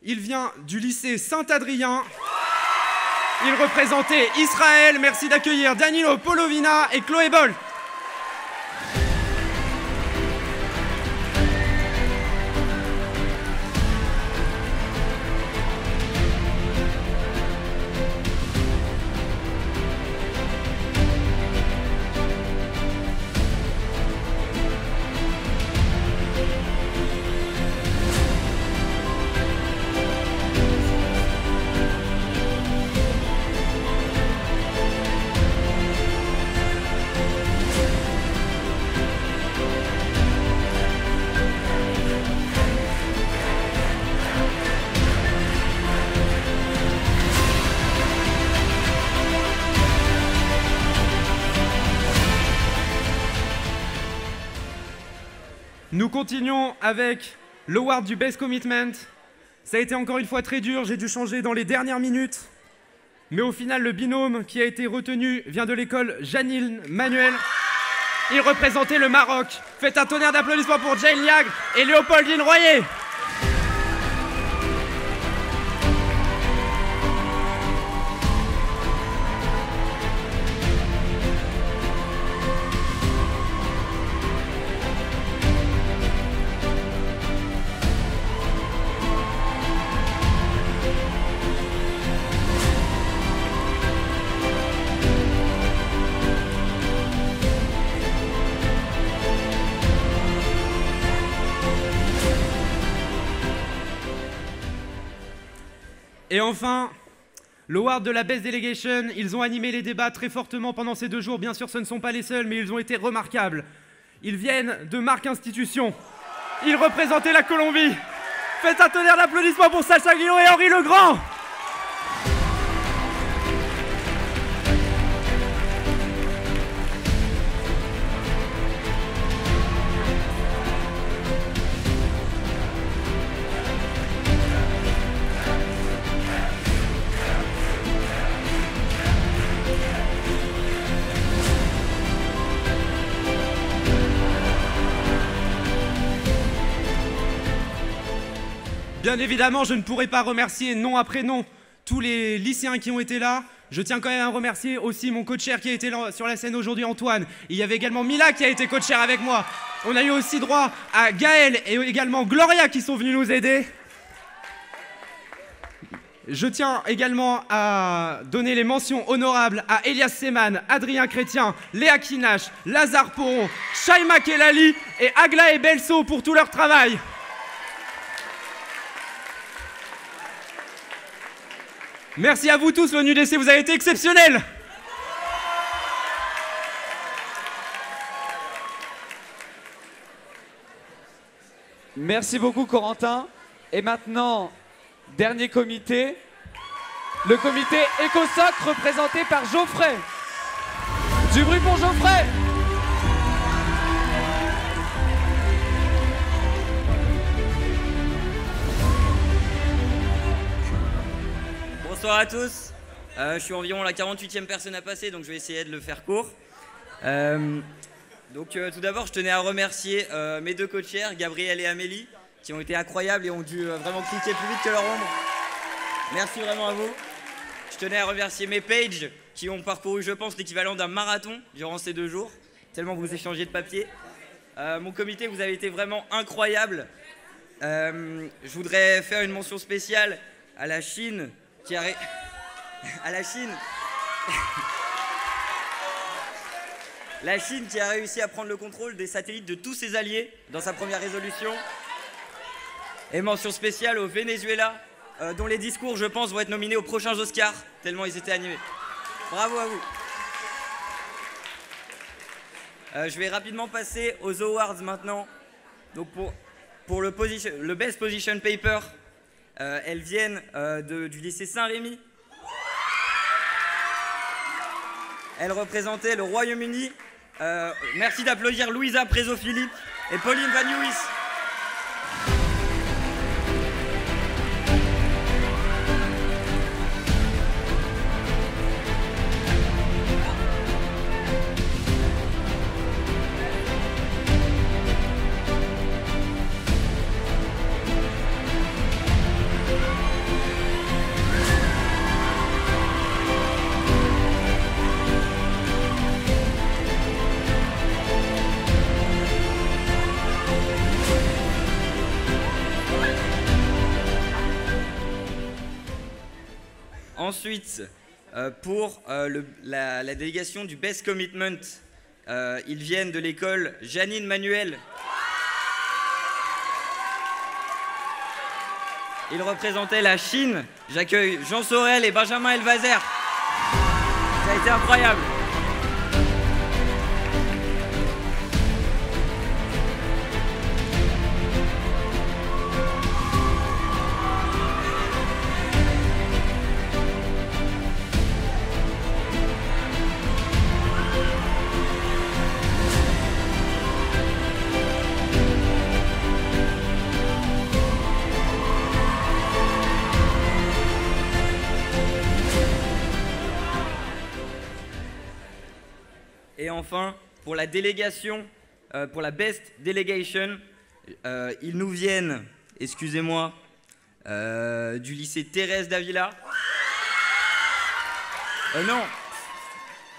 Il vient du lycée Saint-Adrien. Il représentait Israël. Merci d'accueillir Danilo Polovina et Chloé Boll. Nous continuons avec l'award du Best Commitment. Ça a été encore une fois très dur, j'ai dû changer dans les dernières minutes. Mais au final, le binôme qui a été retenu vient de l'école Janine Manuel. Il représentait le Maroc. Faites un tonnerre d'applaudissements pour Jane Liag et Léopoldine Royer. Et enfin, l'award de la Best Delegation, ils ont animé les débats très fortement pendant ces 2 jours. Bien sûr, ce ne sont pas les seuls, mais ils ont été remarquables. Ils viennent de Marc Institution. Ils représentaient la Colombie. Faites un tonnerre d'applaudissements pour Sacha Guillot et Henri Legrand. Bien évidemment, je ne pourrais pas remercier nom après nom tous les lycéens qui ont été là. Je tiens quand même à remercier aussi mon coach-chair qui a été là sur la scène aujourd'hui, Antoine. Il y avait également Mila qui a été coach-chair avec moi. On a eu aussi droit à Gaël et également Gloria qui sont venus nous aider. Je tiens également à donner les mentions honorables à Elias Seman, Adrien Chrétien, Léa Kinache, Lazare Poron, Shaima Kelali et Aglaé Belso pour tout leur travail. Merci à vous tous, l'ONUDC, vous avez été exceptionnels. Merci beaucoup Corentin. Et maintenant, dernier comité, le comité EcoSoc représenté par Geoffrey. Du bruit pour Geoffrey. Bonsoir à tous, je suis environ la 48e personne à passer, donc je vais essayer de le faire court. Tout d'abord, je tenais à remercier mes 2 coachers, Gabriel et Amélie, qui ont été incroyables et ont dû vraiment cliquer plus vite que leur ombre. Merci vraiment à vous. Je tenais à remercier mes pages, qui ont parcouru, je pense, l'équivalent d'un marathon durant ces 2 jours, tellement vous échangez de papier. Mon comité, vous avez été vraiment incroyables. Je voudrais faire une mention spéciale à la Chine, La Chine qui a réussi à prendre le contrôle des satellites de tous ses alliés dans sa première résolution. Et mention spéciale au Venezuela dont les discours, je pense, vont être nominés aux prochains Oscars, tellement ils étaient animés. Bravo à vous. Je vais rapidement passer aux awards maintenant. Donc pour le Best Position Paper, elles viennent du lycée Saint-Rémy. Elles représentaient le Royaume-Uni. Merci d'applaudir Louisa Prezo-Philippe et Pauline Van Nieuwis. Ensuite, pour la délégation du Best Commitment, ils viennent de l'école Janine Manuel. Ils représentaient la Chine. J'accueille Jean Sorel et Benjamin Elvazer. Ça a été incroyable. Et enfin, pour la délégation, pour la Best Delegation, ils nous viennent, excusez-moi, du lycée Thérèse d'Avila. Non,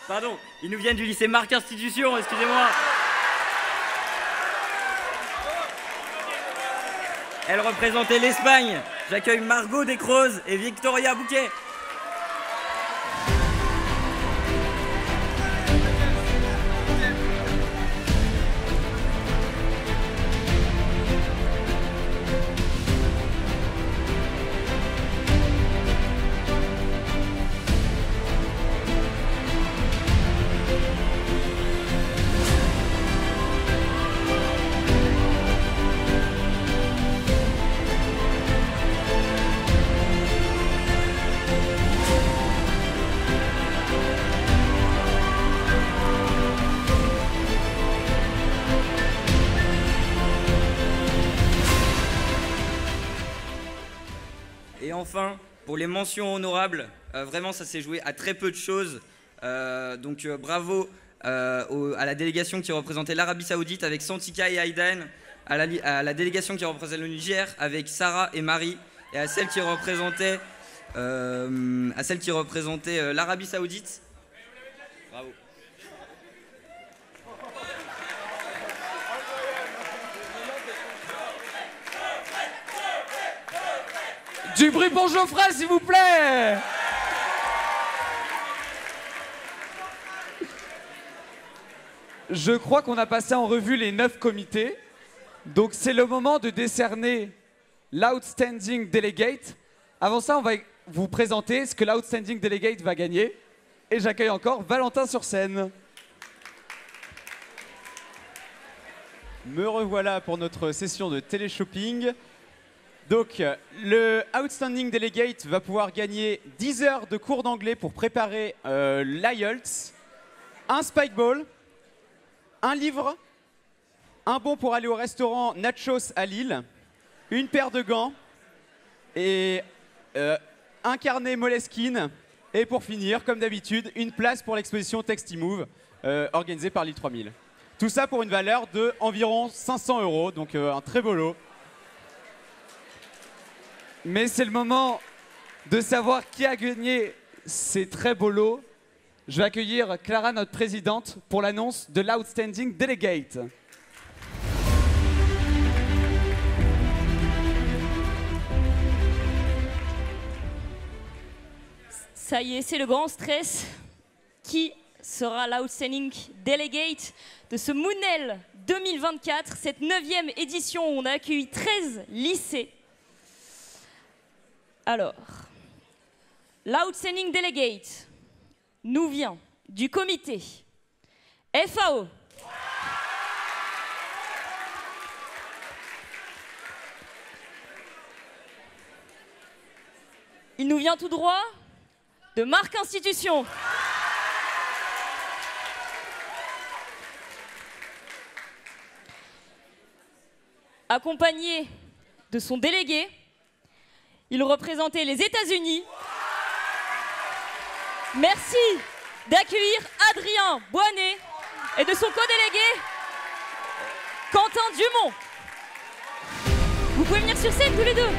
pardon, ils nous viennent du lycée Marc Institution, excusez-moi. Elles représentaient l'Espagne. J'accueille Margot Descrozes et Victoria Bouquet. Et enfin, pour les mentions honorables, vraiment ça s'est joué à très peu de choses. Donc bravo à la délégation qui représentait l'Arabie Saoudite avec Santika et Aïdan, à la délégation qui représentait le Niger avec Sarah et Marie, et à celle qui représentait l'Arabie Saoudite. Bravo. Du bruit pour Geoffrey, s'il vous plaît. Je crois qu'on a passé en revue les 9 comités. Donc c'est le moment de décerner l'Outstanding Delegate. Avant ça, on va vous présenter ce que l'Outstanding Delegate va gagner. Et j'accueille encore Valentin sur scène. Me revoilà pour notre session de téléshopping. Donc, le Outstanding Delegate va pouvoir gagner 10 heures de cours d'anglais pour préparer l'IELTS, un Spikeball, un livre, un bon pour aller au restaurant Nachos à Lille, une paire de gants et un carnet Moleskine. Et pour finir, comme d'habitude, une place pour l'exposition Textimove organisée par Lille 3000. Tout ça pour une valeur de environ 500 €, donc un très beau lot. Mais c'est le moment de savoir qui a gagné ces très beaux lots. Je vais accueillir Clara, notre présidente, pour l'annonce de l'Outstanding Delegate. Ça y est, c'est le grand stress. Qui sera l'Outstanding Delegate de ce Moonel 2024, cette 9e édition où on a accueilli 13 lycées? Alors, l'Outstanding Delegate nous vient du comité FAO. Il nous vient tout droit de Marc Institution. Accompagné de son délégué, il représentait les États-Unis. Merci d'accueillir Adrien Boinet et de son co-délégué Quentin Dumont. Vous pouvez venir sur scène tous les deux.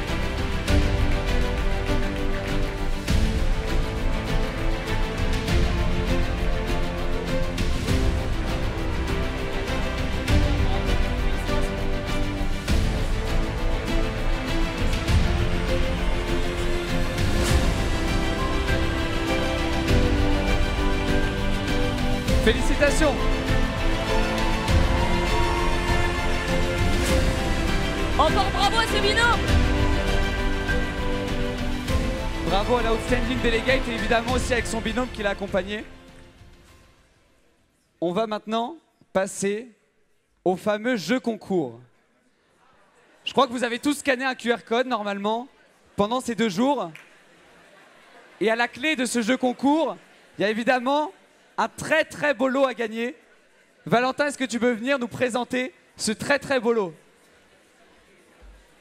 Félicitations. Encore bravo à ce binôme. Bravo à l'Outstanding Delegate et évidemment aussi avec son binôme qui l'a accompagné. On va maintenant passer au fameux jeu concours. Je crois que vous avez tous scanné un QR code normalement pendant ces 2 jours. Et à la clé de ce jeu concours, il y a évidemment un très très beau lot à gagner. Valentin, est-ce que tu peux venir nous présenter ce très très beau lot?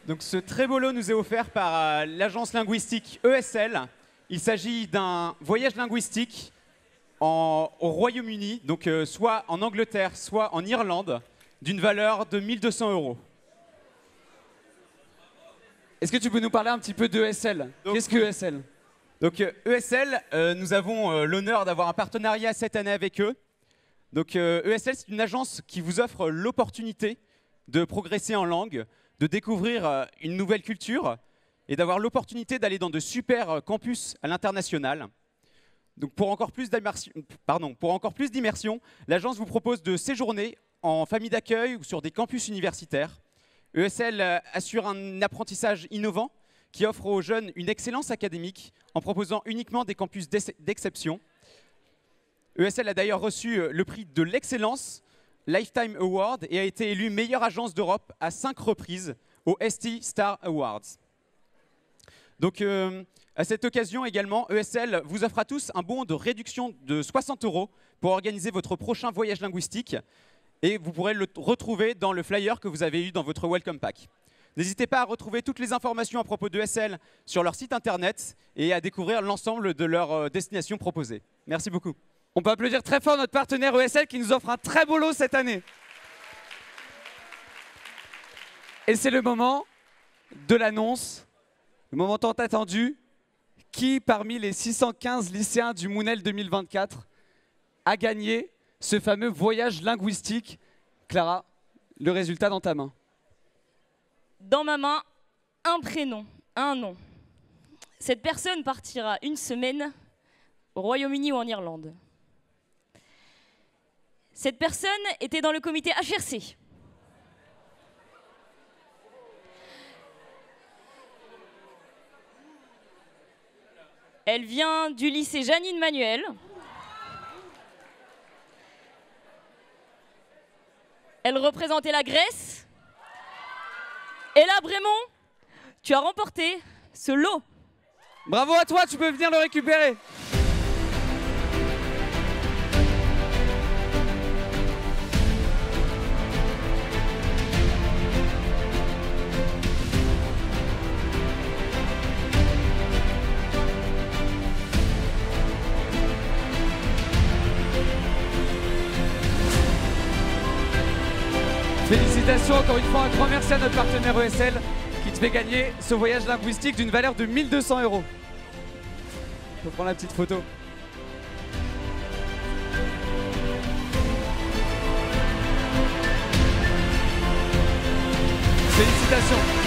Donc ce très beau lot nous est offert par l'agence linguistique ESL. Il s'agit d'un voyage linguistique au Royaume-Uni, donc soit en Angleterre, soit en Irlande, d'une valeur de 1 200 €. Est-ce que tu peux nous parler un petit peu d'ESL? Qu'est-ce que ESL? Donc ESL, nous avons l'honneur d'avoir un partenariat cette année avec eux. Donc ESL, c'est une agence qui vous offre l'opportunité de progresser en langue, de découvrir une nouvelle culture et d'avoir l'opportunité d'aller dans de super campus à l'international. Donc pour encore plus d'immersion, l'agence vous propose de séjourner en famille d'accueil ou sur des campus universitaires. ESL assure un apprentissage innovant qui offre aux jeunes une excellence académique en proposant uniquement des campus d'exception. ESL a d'ailleurs reçu le prix de l'excellence Lifetime Award et a été élue meilleure agence d'Europe à 5 reprises aux ST Star Awards. Donc à cette occasion également, ESL vous offre à tous un bon de réduction de 60 € pour organiser votre prochain voyage linguistique et vous pourrez le retrouver dans le flyer que vous avez eu dans votre Welcome Pack. N'hésitez pas à retrouver toutes les informations à propos de ESL sur leur site internet et à découvrir l'ensemble de leurs destinations proposées. Merci beaucoup. On peut applaudir très fort notre partenaire ESL qui nous offre un très beau lot cette année. Et c'est le moment de l'annonce, le moment tant attendu. Qui parmi les 615 lycéens du Mounel 2024 a gagné ce fameux voyage linguistique? Clara, le résultat dans ta main. Dans ma main, un prénom, un nom. Cette personne partira 1 semaine au Royaume-Uni ou en Irlande. Cette personne était dans le comité HRC. Elle vient du lycée Janine Manuel. Elle représentait la Grèce. Et là, Brémond, tu as remporté ce lot. Bravo à toi, tu peux venir le récupérer. Félicitations encore une fois, un grand merci à notre partenaire ESL qui te fait gagner ce voyage linguistique d'une valeur de 1 200 €. Je peux prendre la petite photo. Félicitations.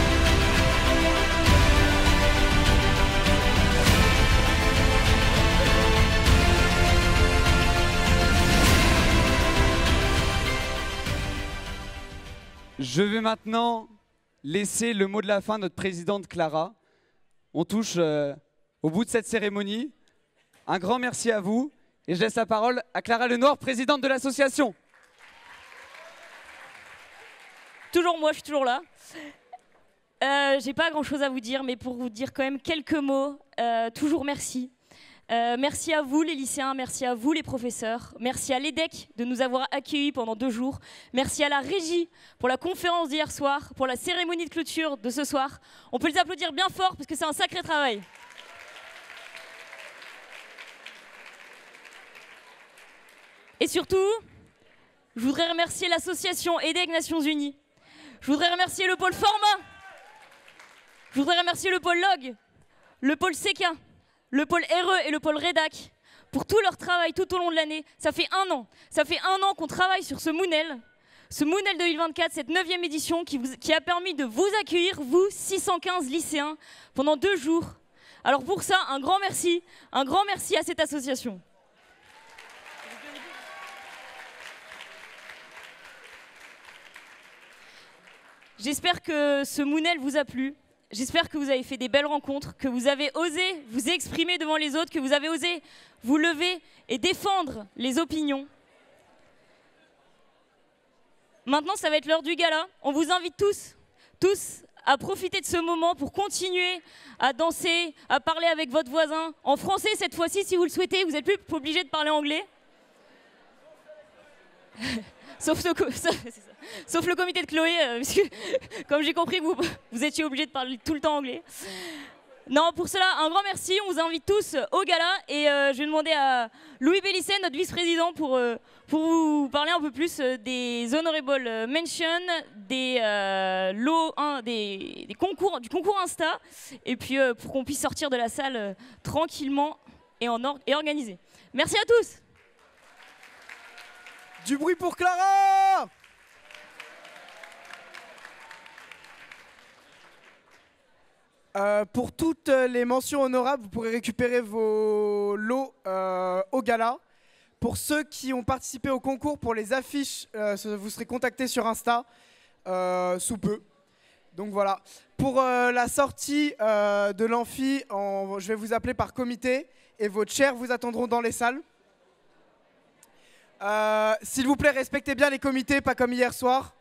Je vais maintenant laisser le mot de la fin à notre présidente Clara on touche au bout de cette cérémonie. Un grand merci à vous. Et je laisse la parole à Clara Lenoir, présidente de l'association. Toujours moi, je suis toujours là. J'ai pas grand chose à vous dire, mais pour vous dire quand même quelques mots, toujours merci. Merci à vous les lycéens, merci à vous les professeurs, merci à l'EDEC de nous avoir accueillis pendant 2 jours, merci à la régie pour la conférence d'hier soir, pour la cérémonie de clôture de ce soir. On peut les applaudir bien fort parce que c'est un sacré travail. Et surtout, je voudrais remercier l'association EDEC Nations Unies. Je voudrais remercier le pôle format. Je voudrais remercier le pôle log, le pôle CK, le pôle RE et le pôle rédac pour tout leur travail tout au long de l'année. Ça fait 1 an. Ça fait 1 an qu'on travaille sur ce Moonel 2024, cette 9e édition qui a permis de vous accueillir, vous, 615 lycéens, pendant 2 jours. Alors pour ça, un grand merci à cette association. J'espère que ce Moonel vous a plu. J'espère que vous avez fait des belles rencontres, que vous avez osé vous exprimer devant les autres, que vous avez osé vous lever et défendre les opinions. Maintenant, ça va être l'heure du gala. On vous invite tous à profiter de ce moment pour continuer à danser, à parler avec votre voisin. En français, cette fois-ci, si vous le souhaitez, vous n'êtes plus obligé de parler anglais. Sauf le comité de Chloé, parce que, comme j'ai compris, vous étiez obligés de parler tout le temps anglais. Non, pour cela, un grand merci. On vous invite tous au gala. Et je vais demander à Louis Bellisset, notre vice-président, pour vous parler un peu plus des honorable mentions, des lots, du concours Insta. Et puis pour qu'on puisse sortir de la salle tranquillement et organisé. Merci à tous. Du bruit pour Clara! Pour toutes les mentions honorables, vous pourrez récupérer vos lots au gala. Pour ceux qui ont participé au concours, pour les affiches, vous serez contactés sur Insta sous peu. Donc voilà. Pour la sortie de l'amphi, je vais vous appeler par comité et vos chairs vous attendront dans les salles. S'il vous plaît, respectez bien les comités, pas comme hier soir.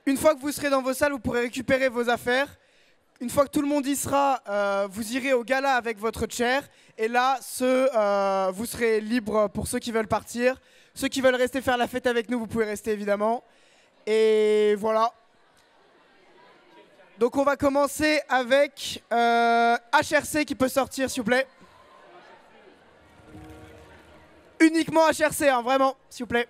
Une fois que vous serez dans vos salles, vous pourrez récupérer vos affaires. Une fois que tout le monde y sera, vous irez au gala avec votre chair. Et là, vous serez libre pour ceux qui veulent partir. Ceux qui veulent rester faire la fête avec nous, vous pouvez rester évidemment. Et voilà. Donc on va commencer avec HRC qui peut sortir, s'il vous plaît. Uniquement HRC, hein, vraiment, s'il vous plaît.